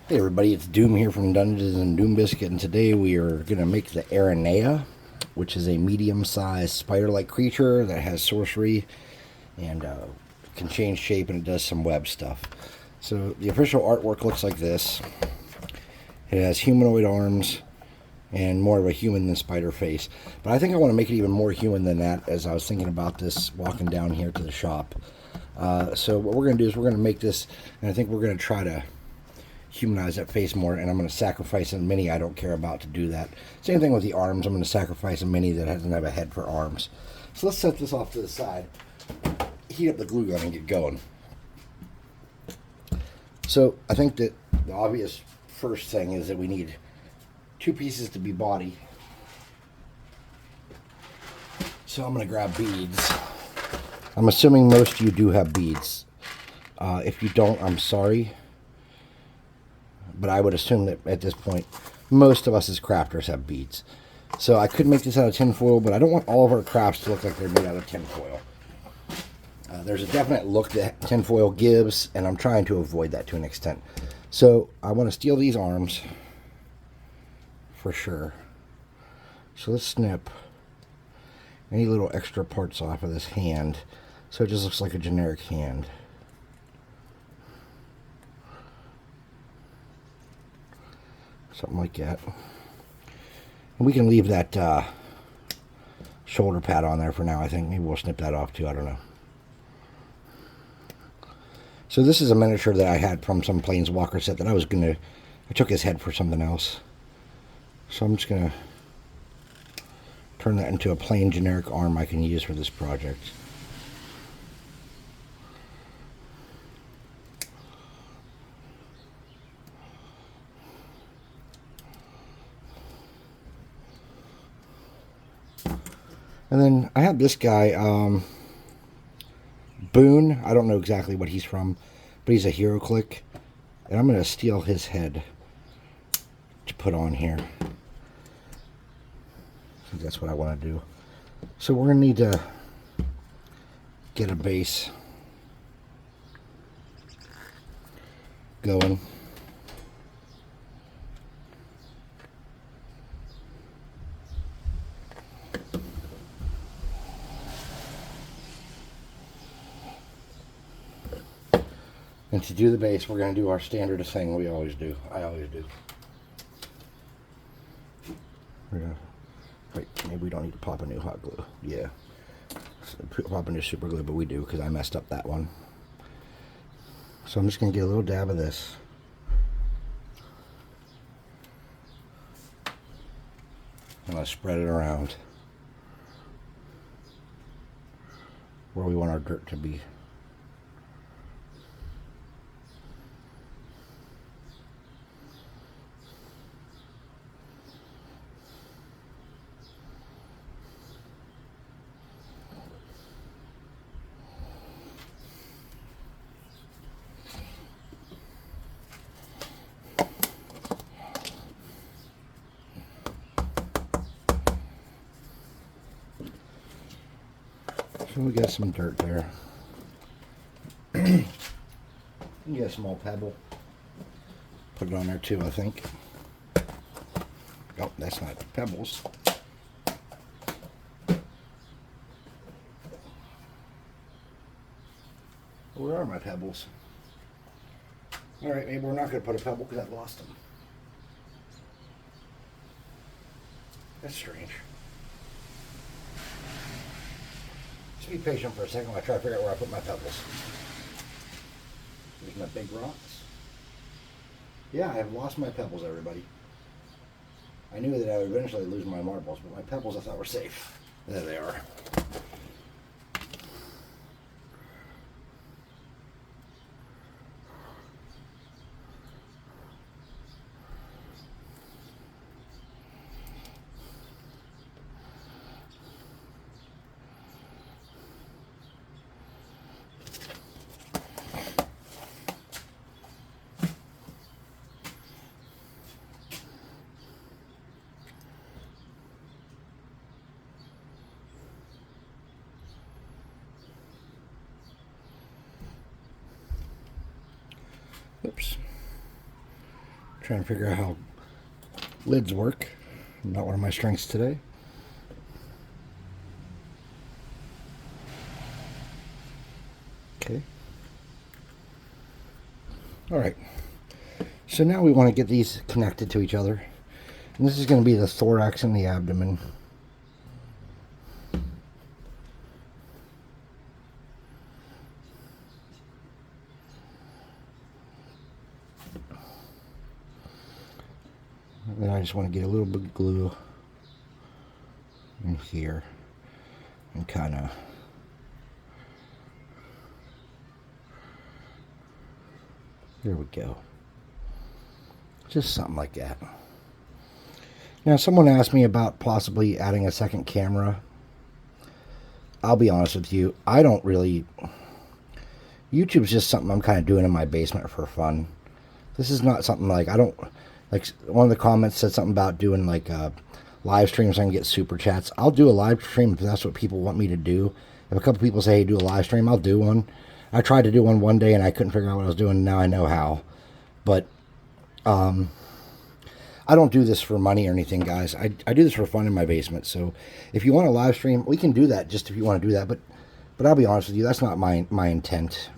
Hey everybody, it's Doom here from Dungeons and Doom Biscuit, and today we are going to make the Aranea, which is a medium-sized spider-like creature that has sorcery and can change shape, and it does some web stuff. So the official artwork looks like this. It has humanoid arms and more of a human than spider face. But I think I want to make it even more human than that as I was thinking about this walking down here to the shop. So what we're going to do is we're going to make this, and I think we're going to try to humanize that face more, and I'm going to sacrifice a mini I don't care about to do that. Same thing with the arms. I'm going to sacrifice a mini that doesn't have a head for arms. So let's set this off to the side, heat up the glue gun, and get going. So I think that the obvious first thing is that we need two pieces to be body. So I'm going to grab beads. I'm assuming most of you do have beads. If you don't, I'm sorry. But I would assume that at this point, most of us as crafters have beads. So I could make this out of tinfoil, but I don't want all of our crafts to look like they're made out of tinfoil. There's a definite look that tinfoil gives, and I'm trying to avoid that to an extent. So I want to steal these arms for sure. So let's snip any little extra parts off of this hand so it just looks like a generic hand. Something like that. And we can leave that shoulder pad on there for now, I think. Maybe we'll snip that off too, I don't know. So this is a miniature that I had from some Planeswalker set that I took his head for something else. So I'm just going to turn that into a plain generic arm I can use for this project. And then I have this guy, Boone. I don't know exactly what he's from, but he's a HeroClick. And I'm going to steal his head to put on here. I think that's what I want to do. So we're going to need to get a base going. And to do the base, we're going to do our standard thing we always do. I always do. We're gonna, wait, maybe we don't need to pop a new hot glue. Yeah. So pop a new super glue, but we do because I messed up that one. So I'm just going to get a little dab of this. And I'll spread it around where we want our dirt to be. So we got some dirt there. You get a small pebble. Put it on there too, I think. Oh, that's not pebbles. Where are my pebbles? Alright, maybe we're not going to put a pebble because I've lost them. That's strange. Just be patient for a second while I try to figure out where I put my pebbles. There's my big rocks. Yeah, I have lost my pebbles, everybody. I knew that I would eventually lose my marbles, but my pebbles I thought were safe. There they are. Trying to figure out how lids work. Not one of my strengths today. Okay. Alright. So now we want to get these connected to each other. And this is going to be the thorax and the abdomen. And then I just want to get a little bit of glue in here and kind of there we go. Just something like that. Now, someone asked me about possibly adding a second camera. I'll be honest with you, I don't really... YouTube's just something I'm kind of doing in my basement for fun. This is not something like... I don't... Like, one of the comments said something about doing, like, live streams so I can get super chats. I'll do a live stream if that's what people want me to do. If a couple people say, hey, do a live stream, I'll do one. I tried to do one day and I couldn't figure out what I was doing, and now I know how. But, I don't do this for money or anything, guys. I do this for fun in my basement. So if you want a live stream, we can do that just if you want to do that. But I'll be honest with you, that's not my intent.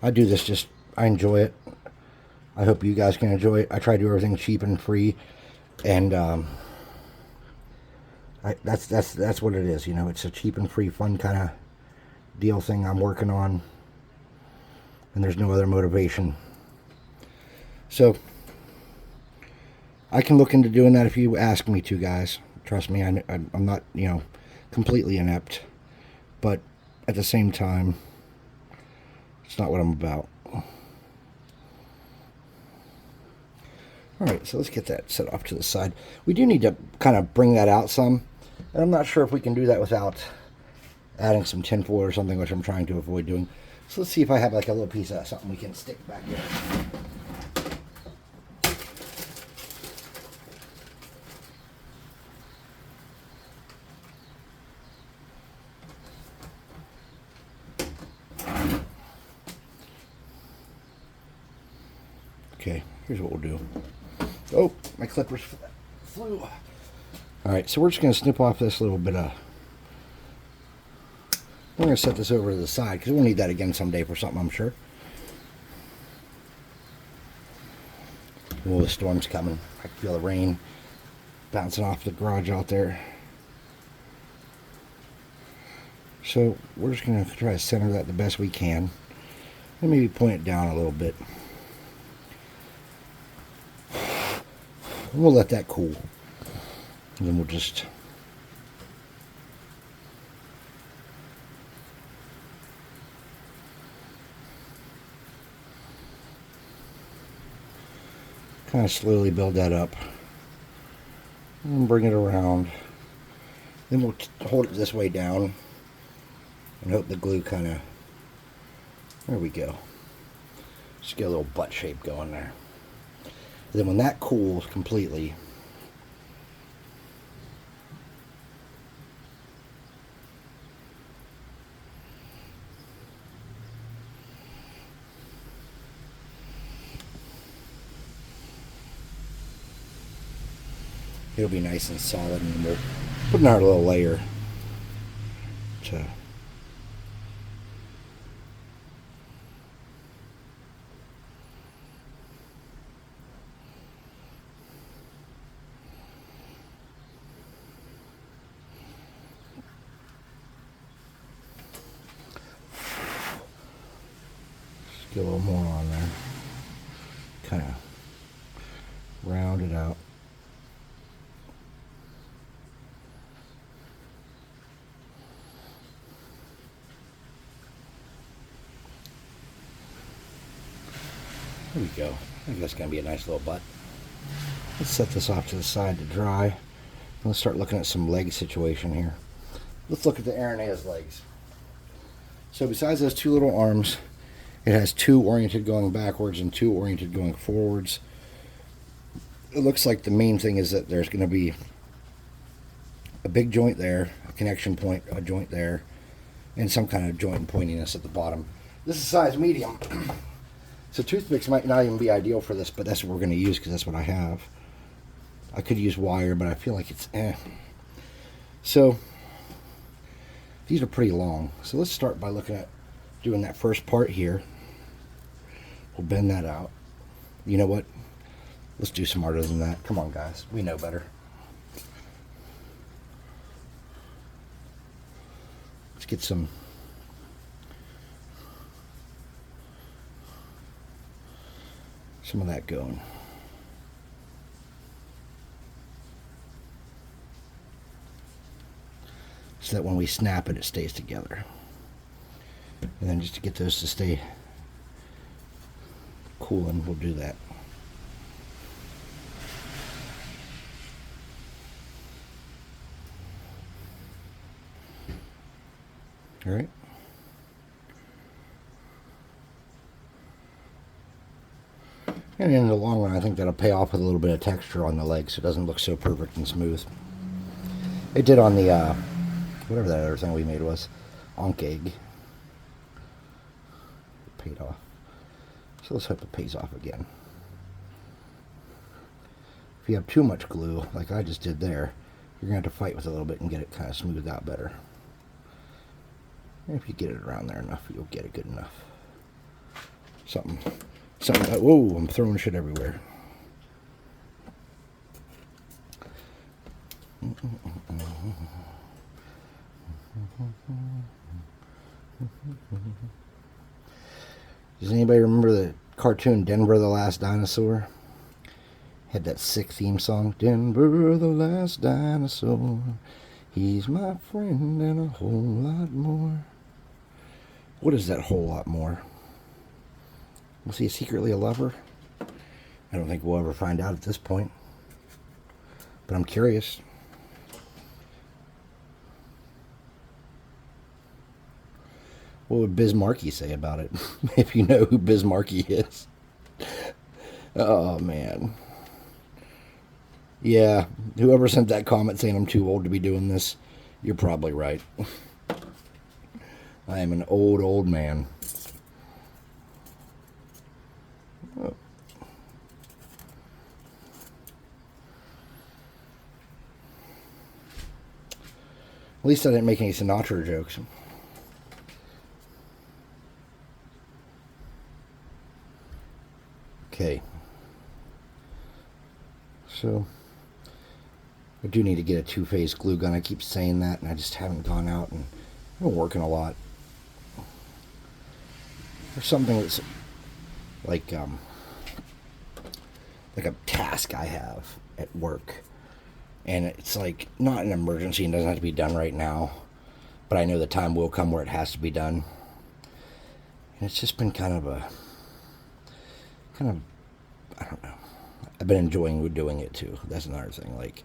I do this just, I enjoy it. I hope you guys can enjoy it. I try to do everything cheap and free. And that's what it is. You know, it's a cheap and free fun kind of deal thing I'm working on. And there's no other motivation. So, I can look into doing that if you ask me to, guys. Trust me, I'm not, you know, completely inept. But, at the same time, it's not what I'm about. Alright, so let's get that set off to the side. We do need to kind of bring that out some. And I'm not sure if we can do that without adding some tinfoil or something, which I'm trying to avoid doing. So let's see if I have like a little piece of something we can stick back here. Okay, here's what we'll do. Oh, my clippers flew. Alright, so we're just going to snip off this little bit of... We're going to set this over to the side, because we'll need that again someday for something, I'm sure. Oh, the storm's coming. I can feel the rain bouncing off the garage out there. So, we're just going to try to center that the best we can. And maybe point it down a little bit. We'll let that cool. And then we'll just... kind of slowly build that up. And bring it around. Then we'll hold it this way down. And hope the glue kind of... There we go. Just get a little butt shape going there. Then when that cools completely, it'll be nice and solid, and we'll put in our little layer to get a little more on there. Kind of round it out. There we go. I think that's going to be a nice little butt. Let's set this off to the side to dry. Let's start looking at some leg situation here. Let's look at the Aranea's legs. So besides those two little arms, it has two oriented going backwards and two oriented going forwards. It looks like the main thing is that there's going to be a big joint there, a connection point, a joint there, and some kind of joint and pointiness at the bottom. This is size medium. So toothpicks might not even be ideal for this, but that's what we're going to use because that's what I have. I could use wire, but I feel like it's eh. So these are pretty long. So let's start by looking at doing that first part here. We'll bend that out. You know what? Let's do smarter than that. Come on, guys. We know better. Let's get some of that going. So that when we snap it, it stays together. And then just to get those to stay cooling, we'll do that. All right. And in the long run, I think that'll pay off with a little bit of texture on the legs so it doesn't look so perfect and smooth. It did on the, whatever that other thing we made was, Onk Egg. It paid off. So let's hope it pays off again. If you have too much glue, like I just did there, you're going to have to fight with it a little bit and get it kind of smoothed out better. And if you get it around there enough, you'll get it good enough. Something that, whoa, I'm throwing shit everywhere. Does anybody remember the cartoon Denver the Last Dinosaur? Had that sick theme song, Denver the Last Dinosaur, he's my friend and a whole lot more. What is that whole lot more? Was he secretly a lover? I don't think we'll ever find out at this point. But I'm curious. What would Biz Markie say about it? If you know who Biz Markie is. Oh, man. Yeah, whoever sent that comment saying I'm too old to be doing this, you're probably right. I am an old man. Oh. At least I didn't make any Sinatra jokes. Okay. So, I do need to get a two-phase glue gun. I keep saying that, and I just haven't gone out and I've been working a lot. There's something that's like a task I have at work, and it's like not an emergency and doesn't have to be done right now, but I know the time will come where it has to be done. And it's just been kind of I don't know. I've been enjoying doing it too. That's another thing. Like,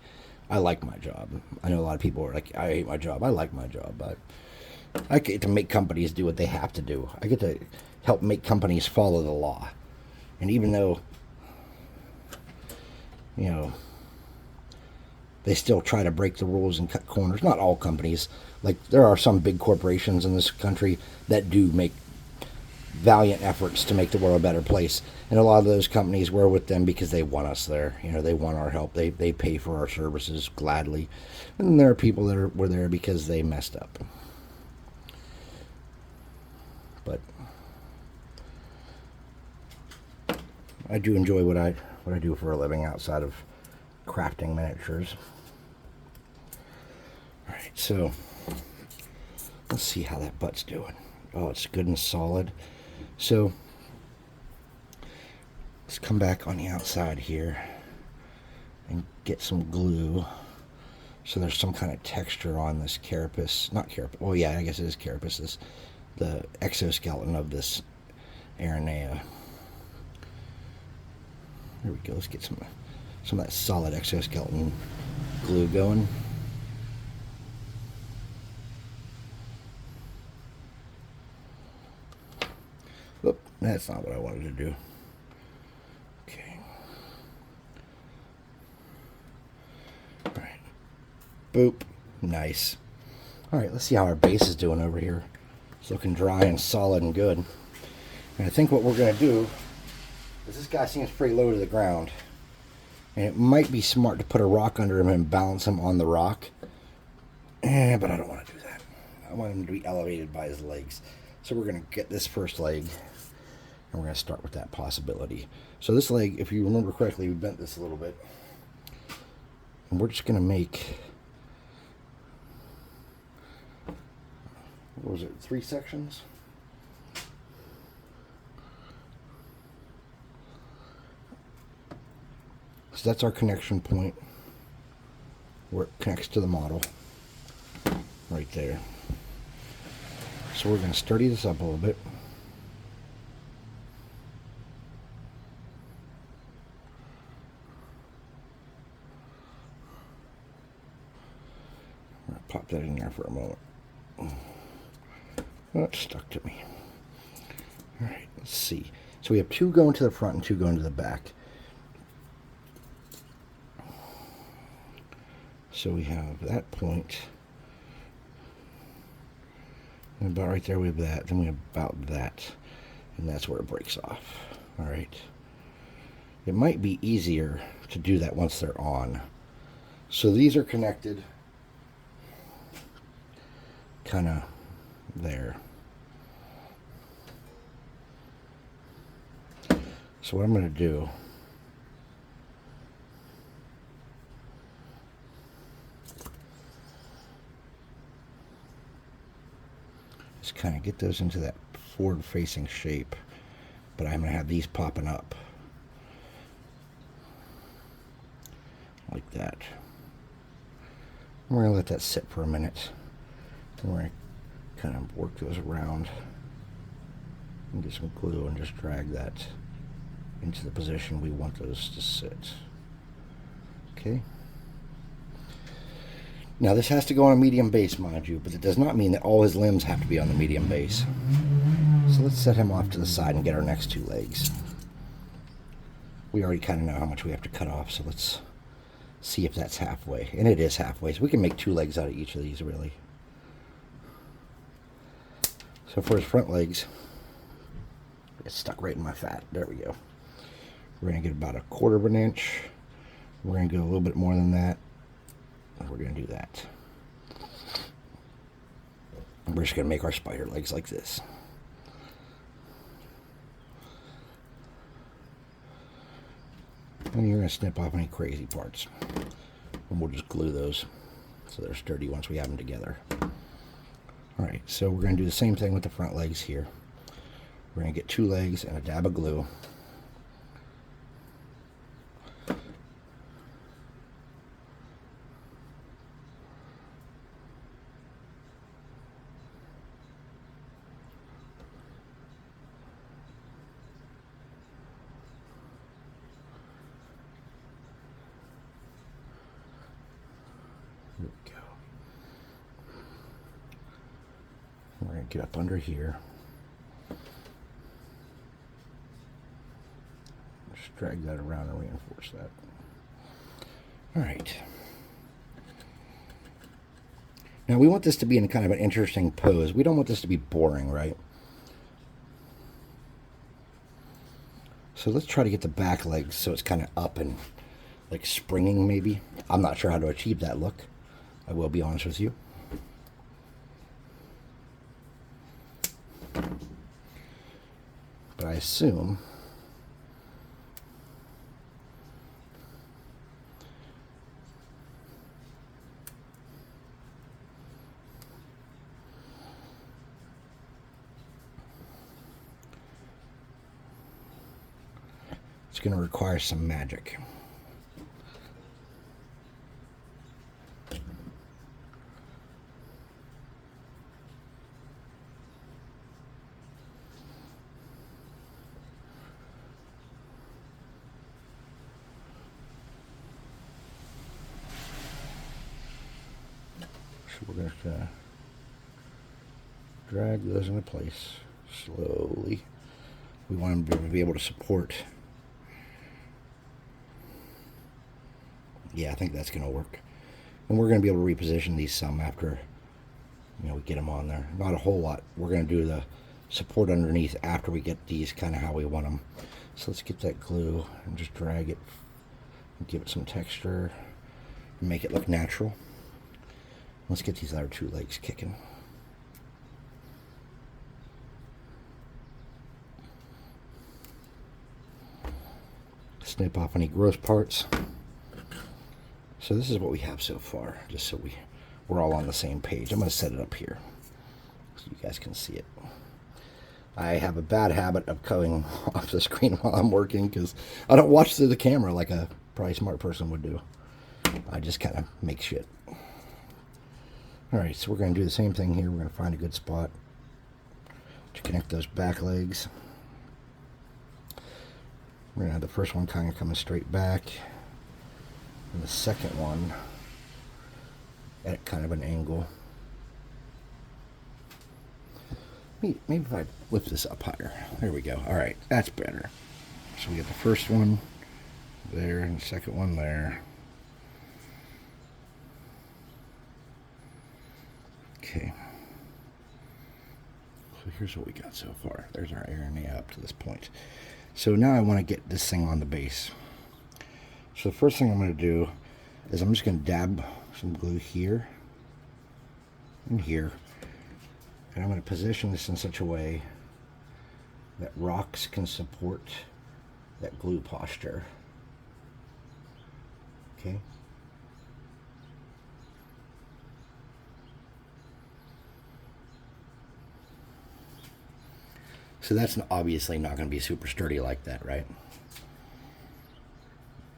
I like my job. I know a lot of people are like, I hate my job. I like my job, but I get to make companies do what they have to do. I get to help make companies follow the law. And even though, you know, they still try to break the rules and cut corners, not all companies. Like, there are some big corporations in this country that do make valiant efforts to make the world a better place. And a lot of those companies, we're with them because they want us there. You know, they want our help. They pay for our services gladly. And then there are people that were there because they messed up. But I do enjoy what I do for a living outside of crafting miniatures. Alright, so let's see how that butt's doing. Oh, it's good and solid. So let's come back on the outside here and get some glue so there's some kind of texture on this carapace. Not carapace. Oh yeah, I guess it is carapace. This, the exoskeleton of this Aranea. There we go. Let's get some of that solid exoskeleton glue going. Oop, that's not what I wanted to do. Okay. Alright. Boop. Nice. Alright, let's see how our base is doing over here. It's looking dry and solid and good. And I think what we're going to do This guy seems pretty low to the ground. And it might be smart to put a rock under him and balance him on the rock. But I don't want to do that. I want him to be elevated by his legs. So we're going to get this first leg. And we're going to start with that possibility. So this leg, if you remember correctly, we bent this a little bit. And we're just going to make... what was it? 3 sections? So that's our connection point where it connects to the model right there. So we're going to sturdy this up a little bit. I'm going to pop that in there for a moment. Oh, it stuck to me. All right, let's see. So we have 2 going to the front and 2 going to the back. So we have that point, and about right there we have that, then we have about that, and that's where it breaks off. All right. It might be easier to do that once they're on. So these are connected kind of there. So what I'm going to do is kind of get those into that forward-facing shape, but I'm going to have these popping up like that. We're going to let that sit for a minute. And we're going to kind of work those around and get some glue and just drag that into the position we want those to sit. Okay. Now this has to go on a medium base, mind you, but it does not mean that all his limbs have to be on the medium base. So let's set him off to the side and get our next 2 legs. We already kind of know how much we have to cut off, so let's see if that's halfway. And it is halfway, so we can make 2 legs out of each of these, really. So for his front legs, it's stuck right in my fat. There we go. We're going to get about 1/4 of an inch. We're going to go a little bit more than that. And we're going to do that. And we're just going to make our spider legs like this. And you're going to snip off any crazy parts. And we'll just glue those so they're sturdy once we have them together. Alright, so we're going to do the same thing with the front legs here. We're going to get 2 legs and a dab of glue. Here we go. We're going to get up under here. Just drag that around and reinforce that. All right. Now we want this to be in kind of an interesting pose. We don't want this to be boring, right? So let's try to get the back legs so it's kind of up and like springing maybe. I'm not sure how to achieve that look. I will be honest with you. But I assume it's going to require some magic. So we're going to drag those into place slowly. We want them to be able to support. Yeah, I think that's going to work. And we're going to be able to reposition these some after, you know, we get them on there. Not a whole lot. We're going to do the support underneath after we get these kind of how we want them. So let's get that glue and just drag it, and give it some texture, and make it look natural. Let's get these other two legs kicking. Snip off any gross parts. So this is what we have so far, just so we're all on the same page. I'm going to set it up here so you guys can see it. I have a bad habit of cutting off the screen while I'm working because I don't watch through the camera like a probably smart person would do. I just kind of make shit. Alright, so we're going to do the same thing here. We're going to find a good spot to connect those back legs. We're going to have the first one kind of coming straight back, and the second one at kind of an angle. Maybe if I lift this up higher. There we go. Alright, that's better. So we get the first one there and the second one there. Okay. So here's what we got so far. There's our Aranea up to this point. So now I want to get this thing on the base. So the first thing I'm going to do is I'm just going to dab some glue here and here. And I'm going to position this in such a way that rocks can support that glue posture. Okay. So that's obviously not going to be super sturdy like that, right?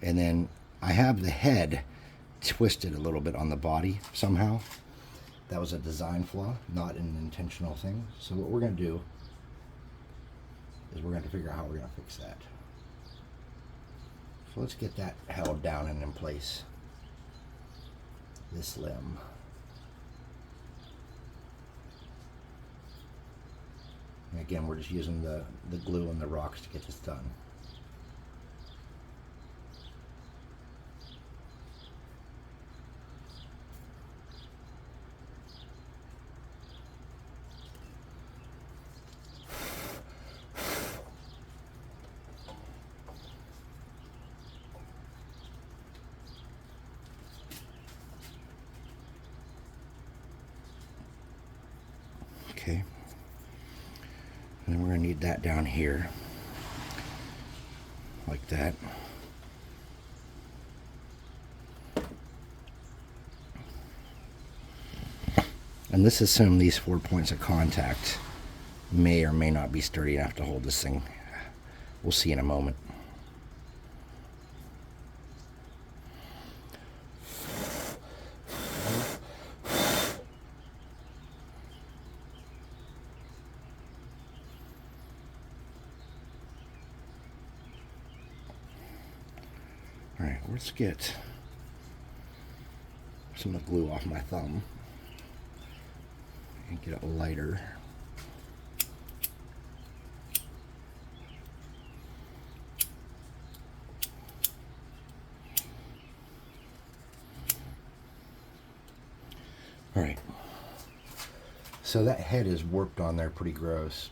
And then I have the head twisted a little bit on the body somehow. That was a design flaw, not an intentional thing. So what we're going to do is we're going to figure out how we're going to fix that. So let's get that held down and in place. This limb. And again, we're just using the glue and the rocks to get this done. Okay. And then we're going to need that down here, like that. And let's assume these 4 points of contact may or may not be sturdy enough to hold this thing. We'll see in a moment. Alright, let's get some of the glue off my thumb and get it lighter. Alright, so that head is warped on there pretty gross.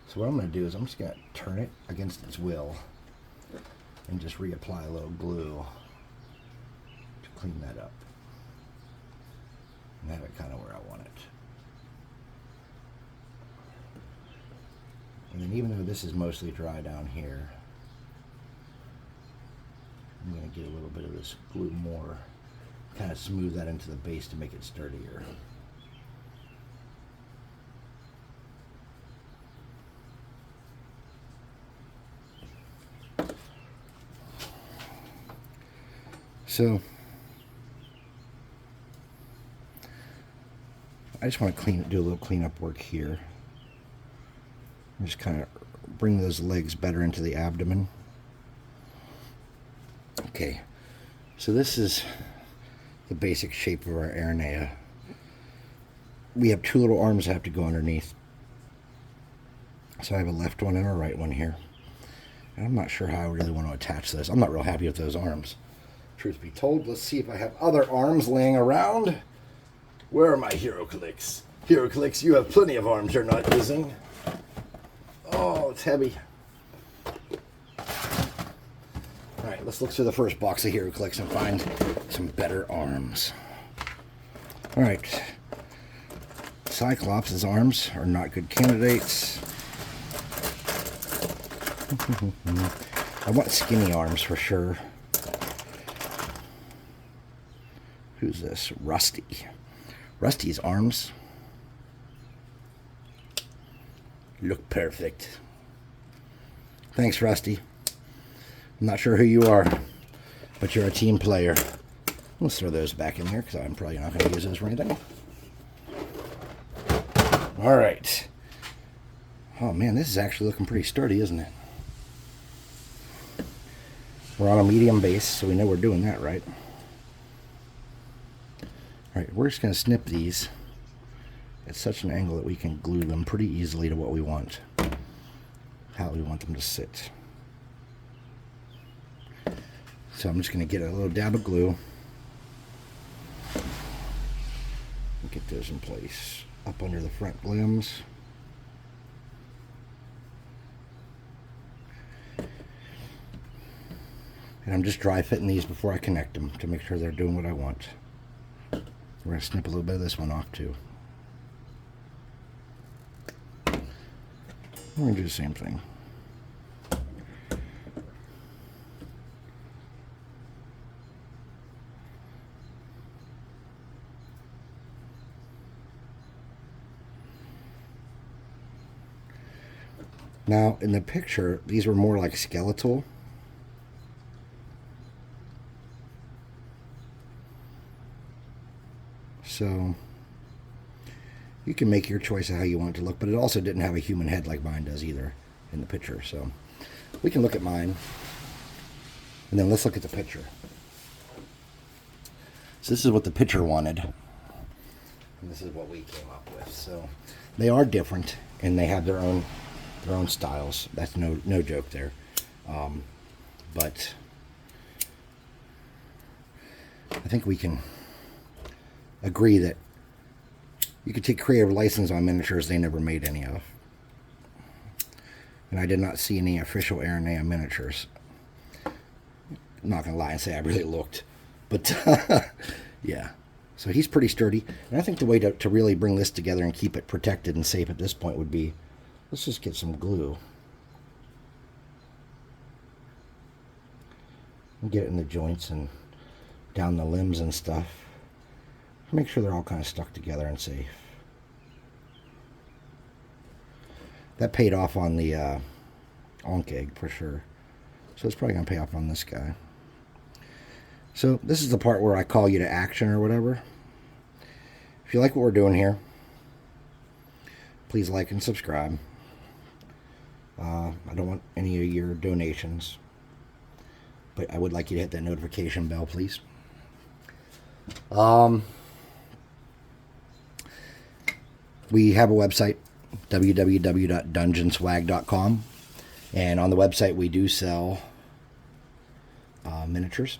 So what I'm going to do is I'm just going to turn it against its will and just reapply a little glue to clean that up and have it kind of where I want it. And then even though this is mostly dry down here, I'm going to get a little bit of this glue more, kind of smooth that into the base to make it sturdier. So I just want to do a little cleanup work here. And just kind of bring those legs better into the abdomen. Okay, so this is the basic shape of our Aranea. We have two little arms that have to go underneath. So I have a left one and a right one here. And I'm not sure how I really want to attach this. I'm not real happy with those arms. Truth be told, let's see if I have other arms laying around. Where are my HeroClix? HeroClix, you have plenty of arms you're not using. Oh, it's heavy. Alright, let's look through the first box of Hero Clicks and find some better arms. Alright. Cyclops' arms are not good candidates. I want skinny arms for sure. Who's this? Rusty. Rusty's arms look perfect. Thanks, Rusty. I'm not sure who you are, but you're a team player. Let's throw those back in here because I'm probably not going to use those for anything. All right. Oh man, this is actually looking pretty sturdy, isn't it? We're on a medium base, so we know we're doing that right. All right, we're just going to snip these at such an angle that we can glue them pretty easily to what we want, how we want them to sit. So I'm just going to get a little dab of glue and get those in place up under the front limbs. And I'm just dry fitting these before I connect them to make sure they're doing what I want. We're going to snip a little bit of this one off too. We're going to do the same thing. Now, in the picture, these were more like skeletal. So, you can make your choice of how you want it to look, but it also didn't have a human head like mine does either in the picture. So, we can look at mine, and then let's look at the picture. So, this is what the picture wanted, and this is what we came up with. So, they are different, and they have their own styles. That's no joke there. But I think we can agree that you could take creative license on miniatures they never made any of. And I did not see any official Aranea miniatures. I'm not going to lie and say I really looked. But yeah. So he's pretty sturdy. And I think the way to really bring this together and keep it protected and safe at this point would be, let's just get some glue and get it in the joints and down the limbs and stuff. Make sure they're all kind of stuck together and safe. That paid off on the Onk egg for sure. So it's probably going to pay off on this guy. So this is the part where I call you to action or whatever. If you like what we're doing here, please like and subscribe. I don't want any of your donations, but I would like you to hit that notification bell, please. We have a website, www.dungeonswag.com, and on the website we do sell miniatures.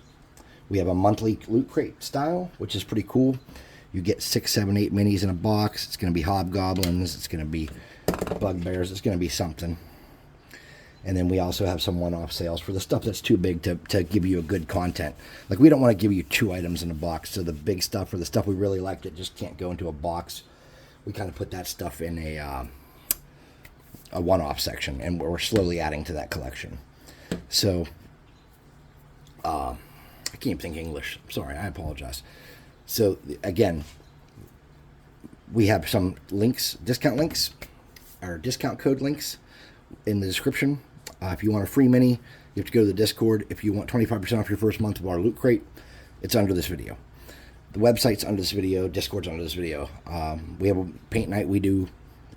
We have a monthly loot crate style, which is pretty cool. You get 6, 7, 8 minis in a box. It's going to be hobgoblins. It's going to be bugbears. It's going to be something. And then we also have some one-off sales for the stuff that's too big to give you a good content. Like, we don't want to give you 2 items in a box. So the big stuff or the stuff we really like that just can't go into a box, we kind of put that stuff in a one-off section. And we're slowly adding to that collection. So, I can't even think English. Sorry, I apologize. So, again, we have some links, discount links, or discount code links in the description. If you want a free mini, you have to go to the Discord. If you want 25% off your first month of our loot crate, it's under this video. The website's under this video. Discord's under this video. We have a paint night we do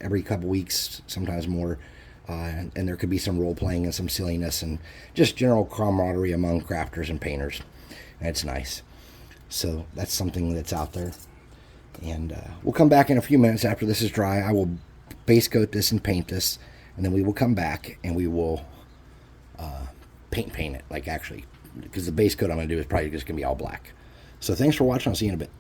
every couple weeks, sometimes more. And there could be some role-playing and some silliness and just general camaraderie among crafters and painters. And it's nice. So that's something that's out there. And we'll come back in a few minutes after this is dry. I will base coat this and paint this. And then we will come back and we will paint it, like actually, because the base coat I'm going to do is probably just going to be all black. So thanks for watching. I'll see you in a bit.